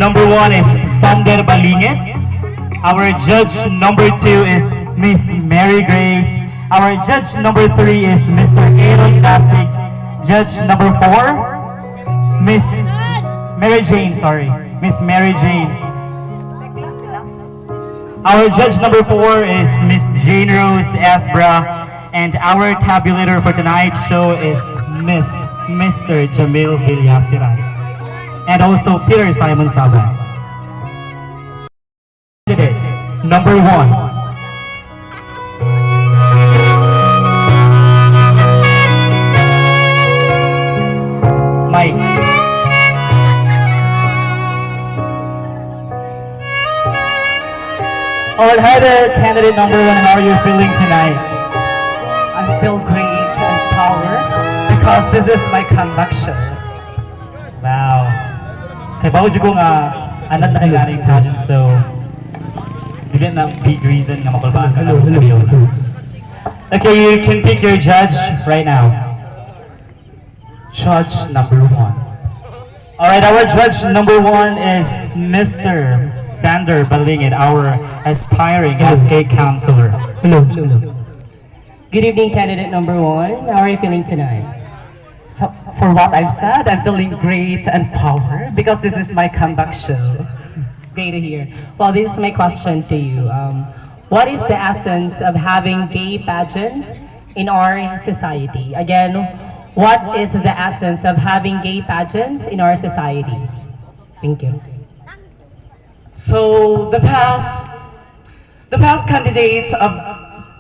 number 1 is Sander Balingit. Our judge number 2 is Miss Mary Grace. Our judge number 3 is Mr. Aaron Dasig. Judge number 4, Miss Mary Jane, sorry. Miss Mary Jane. Our judge number 4 is Miss Jane Rose Asbra. And our tabulator for tonight's show is Mr. Jamil Villasiran. And also Peter Simon Sabah. Candidate number 1. Mike. Alright, hi there, candidate number 1. How are you feeling tonight? I feel great and power because this is my conduction. Wow. Kay bago ko nga anak na kailangan yung pageant, so bigyan ng big reason nga makulbaan ka lang sa video na. Okay, you can pick your judge right now. Judge number 1. Alright, our judge number 1 is Mr. Sander Balingit, our aspiring SK counselor. Hello. Good evening, candidate number 1. How are you feeling tonight? So, for what I've said, I'm feeling great and power because this is my conduction. Great to hear. Well, this is my question to you. What is the essence of having gay pageants in our society? Again, what is the essence of having gay pageants in our society? Thank you. So the past candidate of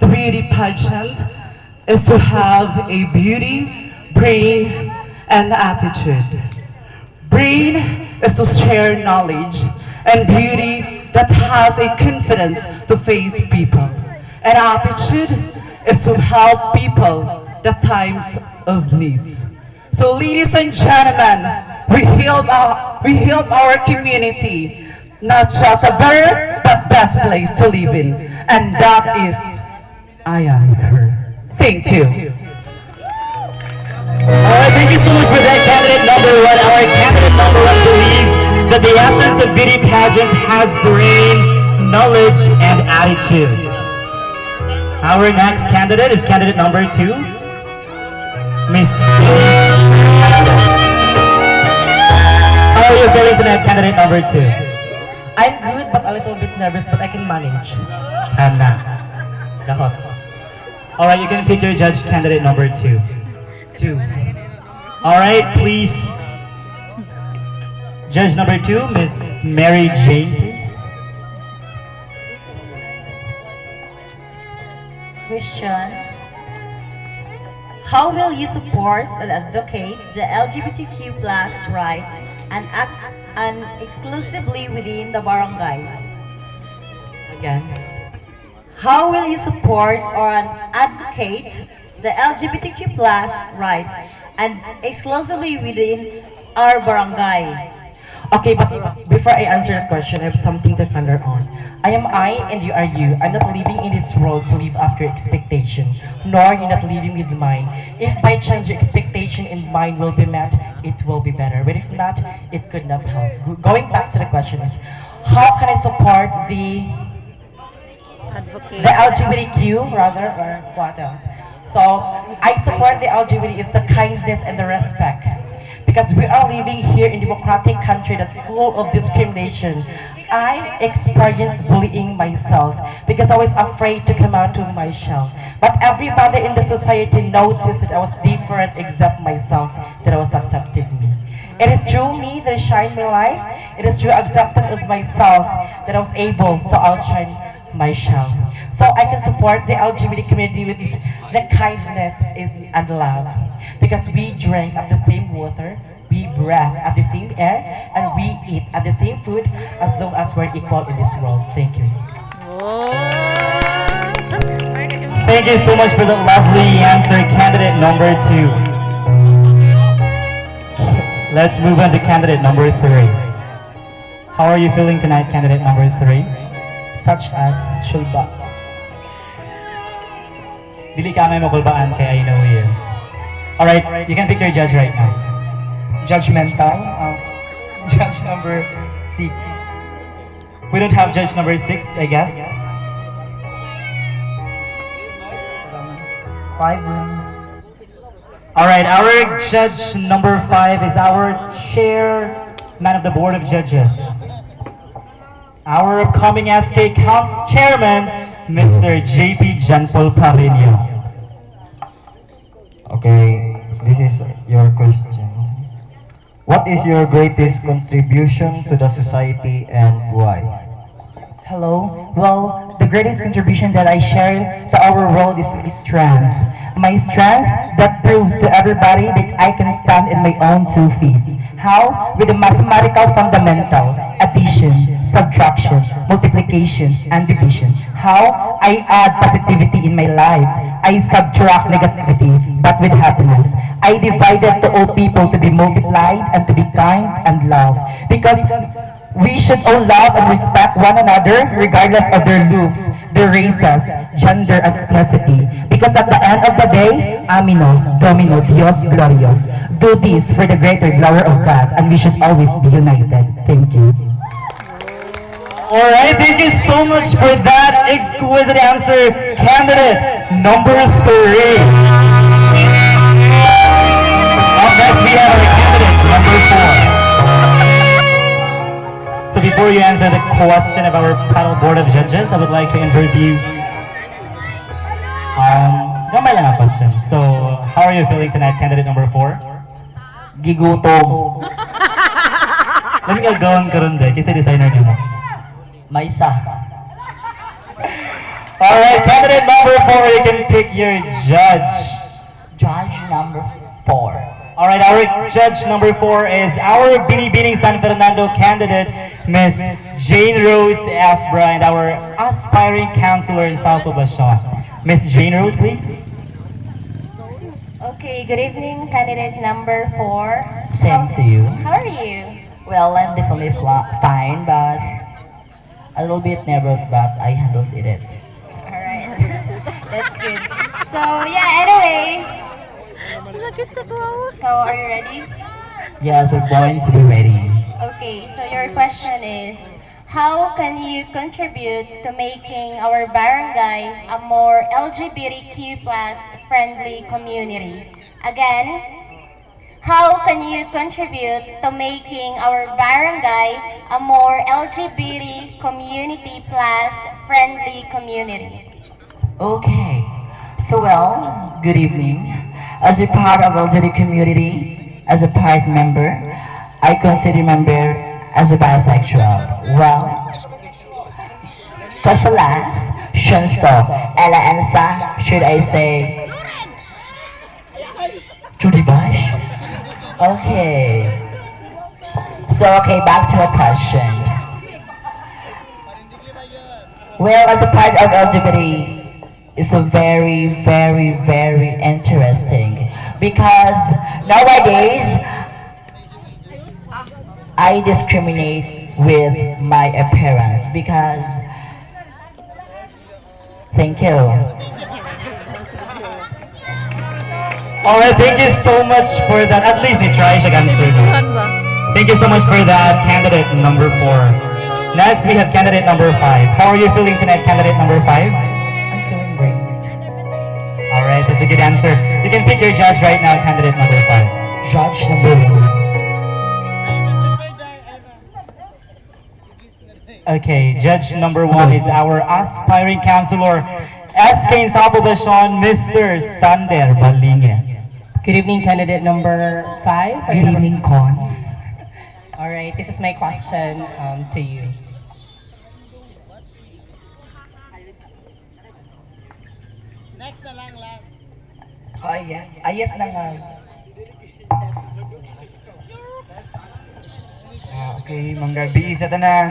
the beauty pageant is to have a beauty, brain, and attitude. Brain is to share knowledge, and beauty that has a confidence to face people. And attitude is to help people at times of needs. So ladies and gentlemen, we healed our community, not just a better but best place to live in. And that is I am her. Thank you. Alright, thank you so much for that, candidate number 1. Our candidate number 1 believes that the essence of beauty pageants has brain, knowledge, and attitude. Our next candidate is candidate number 2, Miss Denise. How are you feeling tonight, candidate number 2? I'm good but a little bit nervous, but I can manage. Hana. Dahot. Alright, you can pick your judge, candidate number 2. 2. Alright, please. Judge number 2, Miss Mary Jane, please. Question: how will you support and advocate the LGBTQ plus right and act exclusively within the barangays? Again. How will you support or advocate the LGBTQ plus right and exclusively within our barangay? Okay, but before I answer that question, I have something to ponder on. I am I and you are you. I'm not living in this world to live up your expectation, nor you're not living with mine. If by chance your expectation and mine will be met, it will be better. But if not, it could not help. Going back to the question is, how can I support the LGBTQ rather, or what else? So I support the LGBT is the kindness and the respect. Because we are living here in a democratic country that's full of discrimination. I experienced bullying myself because I was afraid to come out of my shell. But everybody in the society noticed that I was different except myself, that I was accepted me. It is through me that I shine my life. It is through acceptance of myself that I was able to outshine my shell. So I can support the LGBT community with the kindness and love. Because we drink at the same water, we breathe at the same air, and we eat at the same food as long as we're equal in this world. Thank you. Thank you so much for the lovely answer, candidate number 2. Let's move on to candidate number 3. How are you feeling tonight, candidate number 3? Such as Shulba. Dili ka may makulbaan kay I know you. Alright, you can pick your judge right now. Judgmental. judge number 6. We don't have judge number 6, I guess. 5. Alright, our judge number 5 is our chairman of the board of judges. Our upcoming SK chairman, Mr. JP Janpol Parino. Okay, this is your question. What is your greatest contribution to the society and why? Hello. Well, the greatest contribution that I share to our world is my strength. My strength that proves to everybody that I can stand in my own 2 feet. How? With the mathematical fundamental, addition, subtraction, multiplication, and division. How? I add positivity in my life. I subtract negativity, but with happiness. I divided to all people to be multiplied and to be kind and love. Because we should all love and respect one another regardless of their looks, their races, gender, and ethnicity. Because at the end of the day, Amino, Domino, Dios Glorious. Do this for the greater glory of God, and we should always be united. Thank you. Alright, thank you so much for that exquisite answer, candidate number 3. Up next, we have our candidate number 4. So before you answer the question of our panel board of judges, I would like to interview gamay lang ang question. So, how are you feeling tonight, candidate number 4? Gigutom. Let me go on karon day kasi designer din mo. Maisa. Alright, candidate number 4, you can pick your judge. Judge number 4. Alright, our judge number 4 is our Binibining San Fernando candidate, Miss Jane Rose Asbra, and our aspiring counselor in South Poblacion. Miss Jane Rose, please. Okay, good evening, candidate number 4. Same to you. How are you? Well, I'm definitely fine, but a little bit nervous, but I handled it. Alright, that's good. So, yeah, anyway. So, are you ready? Yes, we're going to be ready. Okay, so your question is, how can you contribute to making our barangay a more LGBTQ plus friendly community? Again, how can you contribute to making our barangay a more LGBT community plus friendly community? Okay. So, well, good evening. As a part of LGBT community, as a part member, I consider member as a bisexual. Well, Kasalas, Shunsto, Ella Ensa, should I say, Judy Bosch? Okay. So, okay, back to the question. Well, as a part of LGBT, it's a very, very, very interesting because nowadays I discriminate with my appearance because thank you. Alright, thank you so much for that. At least they try siya answer. Thank you so much for that, candidate number 4. Next, we have candidate number 5. How are you feeling tonight, candidate number 5? I'm feeling great. Alright, that's a good answer. You can pick your judge right now, candidate number 5. Judge number 1. Okay, judge number 1 is our aspiring counselor, SK in South Poblacion, Mr. Sander Balinge. Good evening, candidate number 5. Good evening, Cons. All right, this is my question to you. Yes. Yes na nga. Okay, manggabi sa tanan.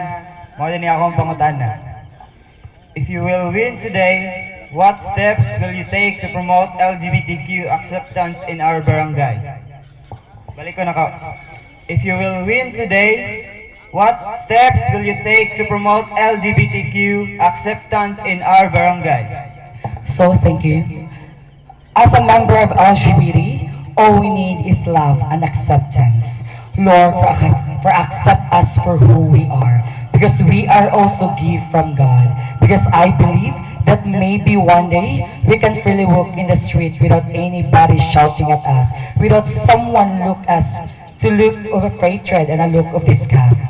Mao din akong pangutana. If you will win today, what steps will you take to promote LGBTQ acceptance in our barangay? Balik ko na ka. If you will win today, what steps will you take to promote LGBTQ acceptance in our barangay? So, thank you. As a member of LGBT, all we need is love and acceptance. Lord, for accept us for who we are. Because we are also gift from God. Because I believe that maybe one day we can freely walk in the streets without anybody shouting at us, without someone to look of a hatred and a look of disgust.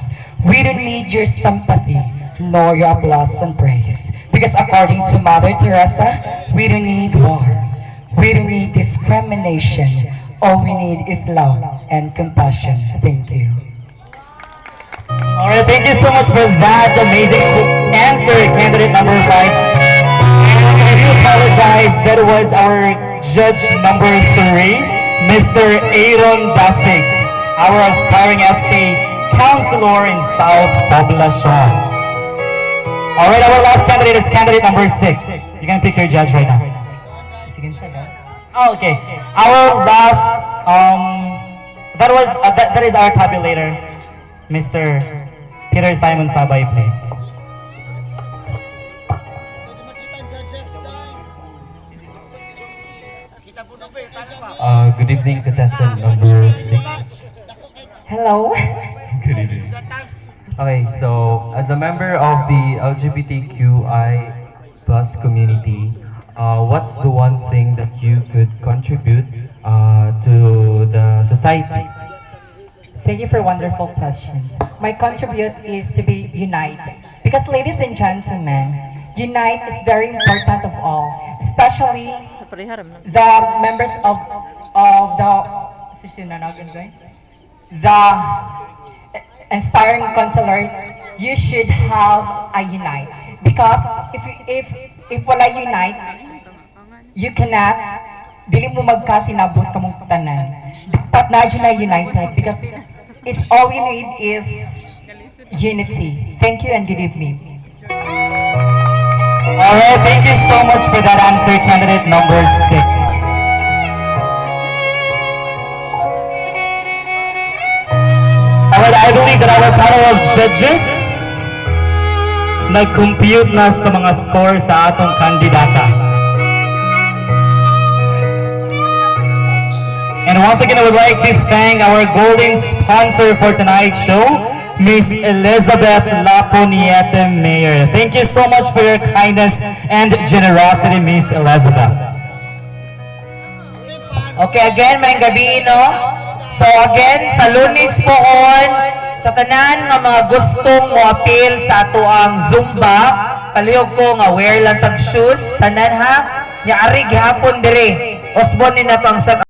We don't need your sympathy, nor your applause and praise. Because according to Mother Teresa, we don't need war. We don't need discrimination. All we need is love and compassion. Thank you. Alright, thank you so much for that amazing answer, candidate number 5. And I do apologize, that was our judge number 3, Mr. Aaron Dasig, our aspiring SK counselor in South Poblacion. Alright, our last candidate is candidate number 6. You can pick your judge right now. Oh, okay. Our last, that is our tabulator, Mr. Peter Simon Sabay, please. Good evening, contestant number 6. Hello. Good evening. Okay, so as a member of the LGBTQI plus community, what's the one thing that you could contribute to the society? Thank you for wonderful questions. My contribute is to be united. Because ladies and gentlemen, unite is very important of all, especially the members of the inspiring counselor. You should have a unite. Because if wala unite, you cannot dili mo magkasinabot ka mong tanan. Dapat na dyan na united because it's all we need is unity. Thank you and good evening. Alright, thank you so much for that answer, candidate number 6. Alright, I believe that our panel of judges nag-compute na sa mga score sa atong kandidata. And once again, I would like to thank our golden sponsor for tonight's show, Miss Elizabeth Laponiete Mayer. Thank you so much for your kindness and generosity, Miss Elizabeth. Okay, again, may gabi, no? So again, sa Lunes poon, sa tanan nga mga gustong mo appeal sa ato ang Zumba, palihog ko nga wear lang tag shoes, tanan ha, nya ari gihapon dire. Osbon ni na pang set